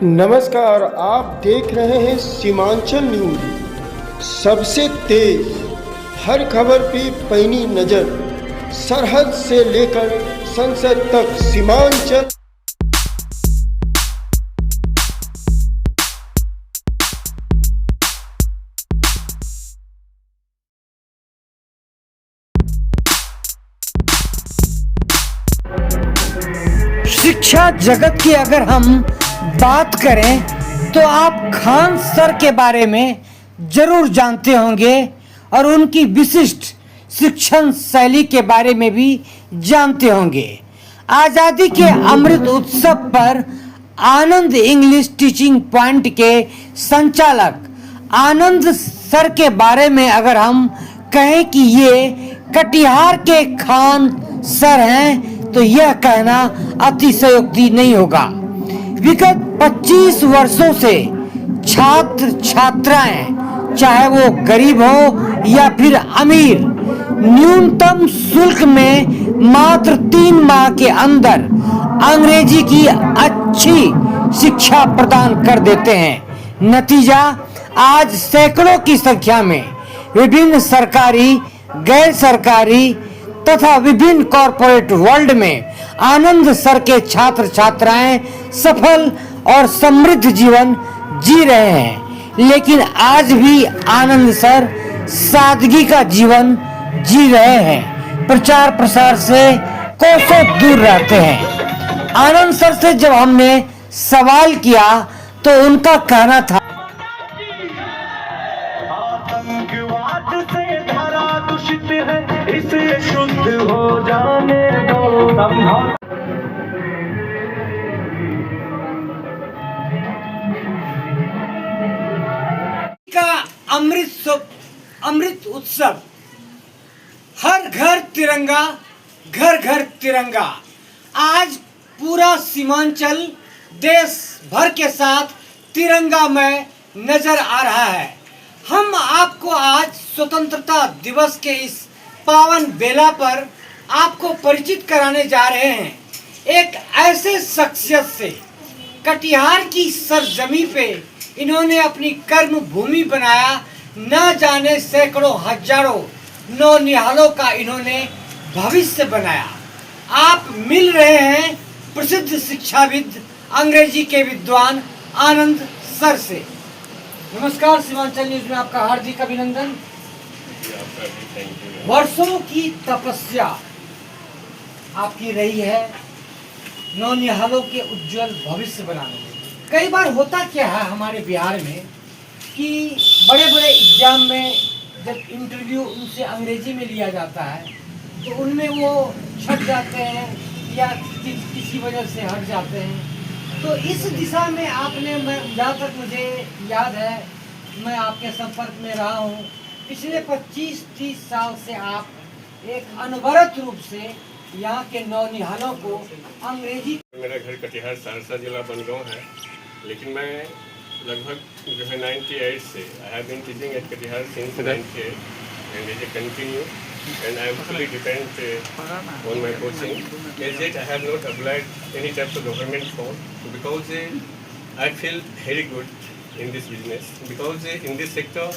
नमस्कार, आप देख रहे हैं सीमांचल न्यूज। सबसे तेज हर खबर पे पैनी नजर, सरहद से लेकर संसद तक सीमांचल। शिक्षा जगत की अगर हम बात करें तो आप खान सर के बारे में जरूर जानते होंगे और उनकी विशिष्ट शिक्षण शैली के बारे में भी जानते होंगे। आज़ादी के अमृत उत्सव पर आनंद इंग्लिश टीचिंग पॉइंट के संचालक आनंद सर के बारे में अगर हम कहें कि ये कटिहार के खान सर हैं तो यह कहना अतिशयोक्ति नहीं होगा। विगत 25 वर्षों से छात्र छात्राएं, चाहे वो गरीब हो या फिर अमीर, न्यूनतम शुल्क में मात्र 3 माह के अंदर अंग्रेजी की अच्छी शिक्षा प्रदान कर देते हैं। नतीजा, आज सैकड़ों की संख्या में विभिन्न सरकारी, गैर सरकारी तथा विभिन्न कॉरपोरेट वर्ल्ड में आनंद सर के छात्र छात्राएं सफल और समृद्ध जीवन जी रहे हैं। लेकिन आज भी आनंद सर सादगी का जीवन जी रहे हैं, प्रचार प्रसार से कोसों दूर रहते हैं। आनंद सर से जब हमने सवाल किया तो उनका कहना था, आतंकवाद से धरा दूषित है, इसे शुद्ध हो जाने दो। का अमृत उत्सव, हर घर तिरंगा, घर घर तिरंगा। आज पूरा सीमांचल देश भर के साथ तिरंगामय नजर आ रहा है। हम आपको आज स्वतंत्रता दिवस के इस पावन बेला पर आपको परिचित कराने जा रहे हैं एक ऐसे शख्सियत से। कटिहार की सरजमी पे इन्होंने अपनी कर्म भूमि बनाया, न जाने सैकड़ों हजारों नौनिहालों का इन्होंने भविष्य बनाया। आप मिल रहे हैं प्रसिद्ध शिक्षाविद, अंग्रेजी के विद्वान आनंद सर से। नमस्कार, सीमांचल न्यूज में आपका हार्दिक अभिनंदन। वर्षों की तपस्या आपकी रही है नौनिहालों के उज्जवल भविष्य बनाने में। कई बार होता क्या है हमारे बिहार में कि बड़े बड़े एग्जाम में जब इंटरव्यू उनसे अंग्रेजी में लिया जाता है तो उनमें वो छट जाते हैं या किसी वजह से हट जाते हैं। तो इस दिशा में आपने, जहाँ तक मुझे याद है, मैं आपके संपर्क में रहा हूँ, पिछले 25-30 साल से आप एक अनवरत रूप से यहाँ के नौनिहालों को अंग्रेजी। मेरा घर कटिहार सहरसा जिला बनगांव है, लेकिन मैं लगभग जो है 98 से I have been teaching at Katihar since 98 and it continue and I am fully dependent on my coaching. As yet I have not applied any type of government form because I feel very good in this business, because in this sector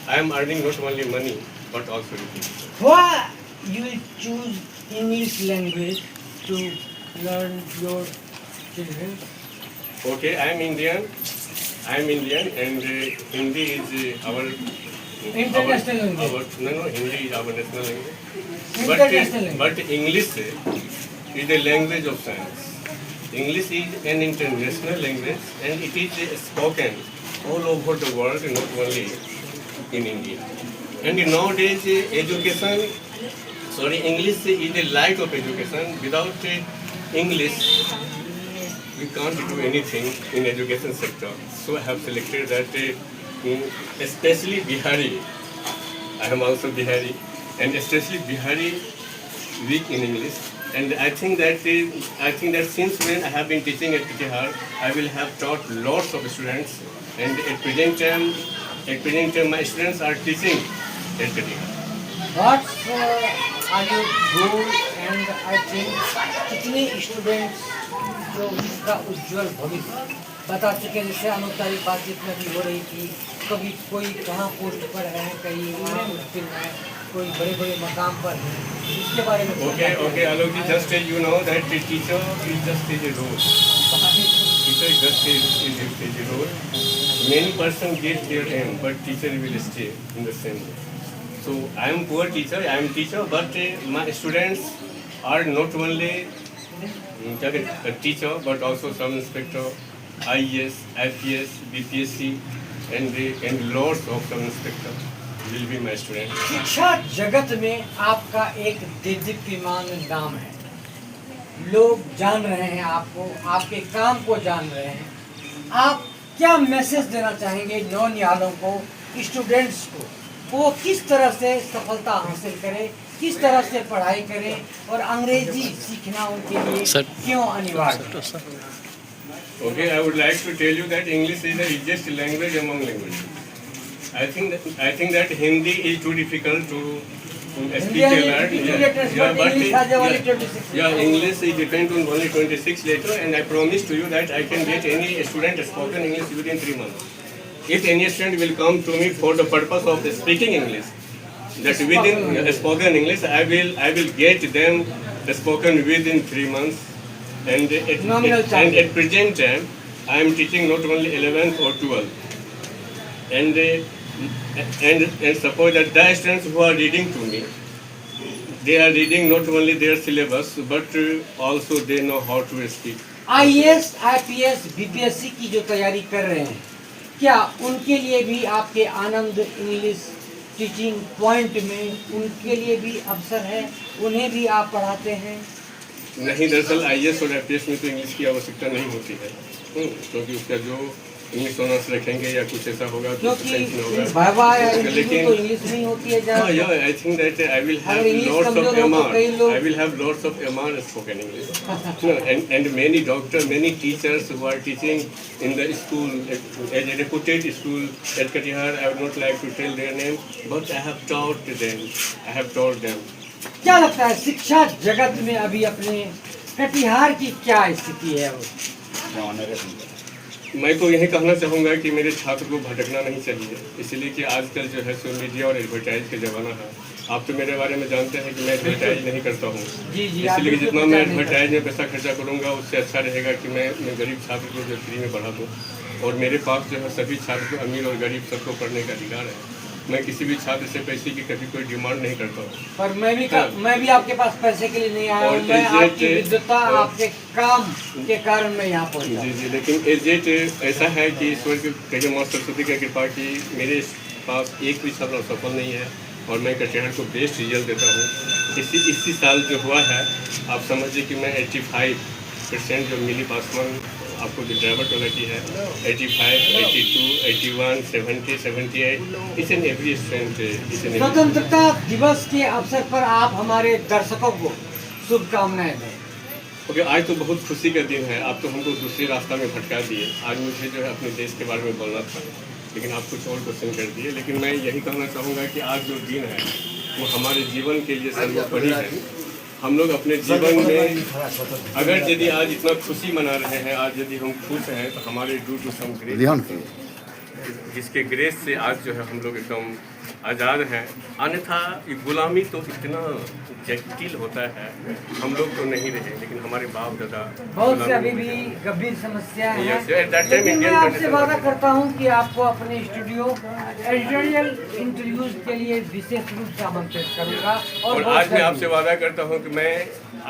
I am earning not only money but also reputation. Why you will choose English language to learn your children? Okay, I am Indian and Hindi is our International language. No, Hindi is our national language. International language. But English is a language of science. English is an international language and it is spoken all over the world, not only in India. And nowadays, English is the light of education. Without English, we can't do anything in education sector. So I have selected that. Especially Bihari, I am also Bihari, and especially Bihari weak in English. And I think that since when I have been teaching at Kutihar, I will have taught lots of students, and at present time my students are teaching at Kutihar. What are your goal and I think कितने students जो उसका उज्जवल भविष्य बता चुके हैं। जैसे अनौपचारिक बातचीत में भी हो रही थी, कभी कोई कहाँ पोस्ट पर है, कहीं वहाँ मुश्किल है, कोई बड़े बड़े मकाम पर है, इसके बारे में Okay, Alok ji, just you know that the teacher is just a role. Teacher is just a role. Many person get their aim, but teacher will stay in the same way. So I am poor teacher, I am teacher, but my students are not only a teacher, but also some inspector, IES, IPS, BPSC, and lots of some inspector will be my student. शिक्षा जगत में आपका एक दीप्तिमान नाम है, लोग जान रहे हैं आपको, आपके काम को जान रहे हैं। आप क्या मैसेज देना चाहेंगे नौनिहालों को, स्टूडेंट्स को, वो किस तरह से सफलता हासिल करें, किस तरह से पढ़ाई करें और अंग्रेजी सीखना उनके लिए क्यों अनिवार्य है? Okay, I would like to tell you that English is the easiest language among languages. I think that Hindi is too difficult to speak and learn. English is depend on only 26 letters, and I promise to you that I can get any student spoken English within 3 months. If any student will come to me for the purpose of speaking English, that within spoken English, I will get them spoken within 3 months. And at present time, I am teaching not only 11th or 12th. And suppose that the students who are reading to me, they are reading not only their syllabus, but also they know how to speak. IAS, IPS, BPSC की जो तैयारी कर रहे हैं, क्या उनके लिए भी आपके आनंद इंग्लिश टीचिंग पॉइंट में उनके लिए भी अवसर है, उन्हें भी आप पढ़ाते हैं? नहीं, दरअसल IAS और IPS में तो इंग्लिश की आवश्यकता नहीं होती है, क्योंकि उसका जो इंग्लिश ऑनर्स रखेंगे या कुछ ऐसा होगा तो सेंस में होगा, लेकिन तो इंग्लिश नहीं होती है। I think that I will have lots of MR. I will have lots of MR spoken English. No, and many doctors, many teachers who are teaching in the school, as a reputed school at Katihar, I would not like to tell their name, but I have taught them. I have taught them. क्या लगता है शिक्षा जगत में अभी अपने कटिहार की क्या स्थिति है? मैं तो यही कहना चाहूँगा कि मेरे छात्र को भटकना नहीं चाहिए, इसलिए कि आजकल जो है सो मीडिया और एडवर्टाइज का ज़माना है। आप तो मेरे बारे में जानते हैं कि मैं एडवर्टाइज नहीं करता हूँ, इसलिए जितना मैं एडवर्टाइज में पैसा खर्चा करूँगा उससे अच्छा रहेगा कि मैं गरीब छात्र को जो फ्री में पढ़ा दूँ। और मेरे पास जो है सभी छात्र को, अमीर और गरीब सबको पढ़ने का अधिकार है। मैं किसी भी छात्र से पैसे की कभी कोई डिमांड नहीं करता हूँ। पर मैं भी आपके पास पैसे के लिए नहीं आया हूँ, मैं आपकी विद्वता, आपके काम के कारण मैं यहाँ पहुँचा। जी, लेकिन एजेट ऐसा है कि ईश्वर की कहीं माँ सरस्वती की कृपा की मेरे पास एक भी छात्र सफल नहीं है और मैं कटिहार को बेस्ट रिजल्ट देता हूँ। इसी साल जो हुआ है, आप समझिए कि मैं 85% जो मिली पासमान आपको जो ड्राइवर टोला की है, 85, 82, 81, 70, 78, इस एंड एवरी स्टूडेंट। स्वतंत्रता दिवस के अवसर पर आप हमारे दर्शकों को शुभकामनाएं दें। ओके, आज तो बहुत खुशी का दिन है। आप तो हमको दूसरे रास्ता में भटका दिए। आज मुझे जो है अपने देश के बारे में बोलना था, लेकिन आप कुछ और क्वेश्चन कर दिए। लेकिन मैं यही कहना चाहूँगा कि आज जो दिन है वो हमारे जीवन के लिए सर्वोपरि है। हम लोग अपने जीवन में अगर यदि आज इतना खुशी मना रहे हैं, आज यदि हम खुश हैं, तो हमारे ड्यू टू सम ग्रेस, जिसके ग्रेस से आज जो है हम लोग एकदम आज़ाद हैं। अन्यथा ये गुलामी तो इतना जटिल होता है, हम लोग तो नहीं रहे, लेकिन हमारे बाप दादा बहुत से अभी भी गंभीर समस्या है। लेकिन मैं आपसे वादा करता हूं कि आपको अपने स्टूडियो एडिटोरियल इंटरव्यूज के लिए विशेष रूप से आमंत्रित करूंगा। और आज मैं आपसे वादा करता हूं कि मैं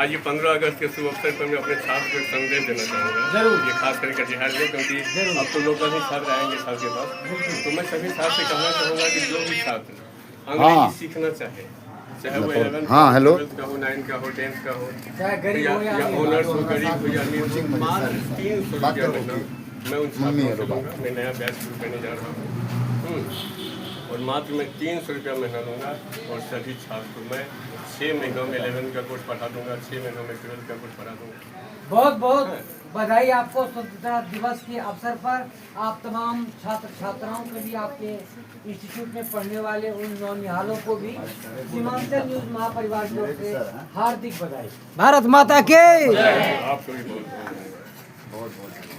आज ये 15 अगस्त के शुभ अवसर पर मैं अपने छात्र को एक संदेश देना चाहूँगा। जरूर, ये खास करके कटिहार में, क्योंकि अब तो लोग ही छात्र आएंगे साल के बाद, तो मैं सभी छात्र से कहना चाहूँगा कि जो भी छात्र अंग्रेजी सीखना चाहे, चाहे वो 11th का हो, 9th का हो, 10th का हो, या ऑनर्स हो, गरीब हो या अमीर हो, मात्र 300 रुपया महीना मैं उन छात्रों से लूँगा। मैं नया बैच शुरू करने जा रहा हूँ और मात्र मैं 300 रुपया महीना लूँगा और सभी छात्र को मैं 6 महीनों में 11th का कोर्स पढ़ा दूँगा, 6 महीनों में 12th का कोर्स पढ़ा दूँगा। बहुत बहुत बधाई आपको स्वतंत्रता दिवस के अवसर पर। आप तमाम छात्र छात्राओं के भी, आपके इंस्टीट्यूट में पढ़ने वाले उन नौनिहालों को भी सीमांचल न्यूज महापरिवार की ओर से हार्दिक बधाई। भारत माता के। आपको भी बहुत बहुत